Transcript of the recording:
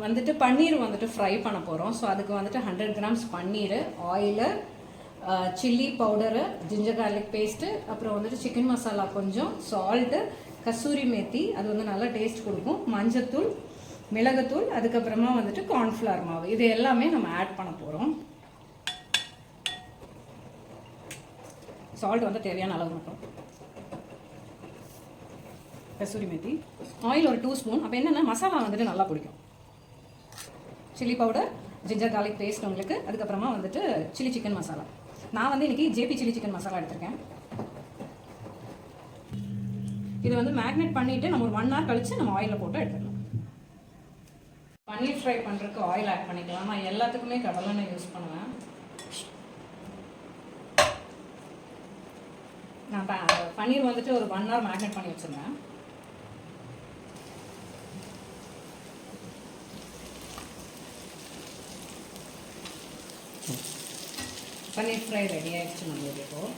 வந்துட்டு பன்னீர் வந்துட்டு ஃப்ரை பண்ண போகிறோம். ஸோ அதுக்கு வந்துட்டு 100 grams paneer, oil, chilli powder, ginger garlic paste, அப்புறம் வந்துட்டு சிக்கன் மசாலா கொஞ்சம், சால்ட்டு, கசூரி மேத்தி, அது வந்து நல்லா டேஸ்ட் கொடுக்கும், மஞ்சத்தூள், மிளகுத்தூள், அதுக்கப்புறமா வந்துட்டு கார்ன்ஃப்ளவர் மாவு, இது எல்லாமே நம்ம ஆட் பண்ண போகிறோம். சால்ட் வந்து தேவையான அளவு மட்டும், கசூரி மேத்தி, ஆயில் ஒரு 2 ஸ்பூன். அப்போ என்னென்னா மசாலா வந்துட்டு நல்லா பிடிக்கும். Chilli powder, ginger garlic paste உங்களுக்கு, அதுக்கப்புறமா வந்துட்டு சில்லி சிக்கன் மசாலா. நான் வந்து இன்றைக்கி ஜேபி சில்லி சிக்கன் மசாலா எடுத்திருக்கேன். இது வந்து மேக்னேட் பண்ணிவிட்டு நம்ம ஒரு 1 hour கழித்து நம்ம ஆயிலில் போட்டு எடுத்துக்கலாம். பன்னீர் ஃப்ரை பண்ணுறதுக்கு ஆயில் ஆட் பண்ணிக்கலாம். நான் எல்லாத்துக்குமே கடலெண்ணெய் யூஸ் பண்ணுவேன். நான் பன்னீர் வந்துட்டு ஒரு 1 hour மேக்னேட் பண்ணி வச்சுருந்தேன். பன்னீர் ஃப்ரை ரெடி ஆகிடுச்சு நம்மளுக்கு இப்போது.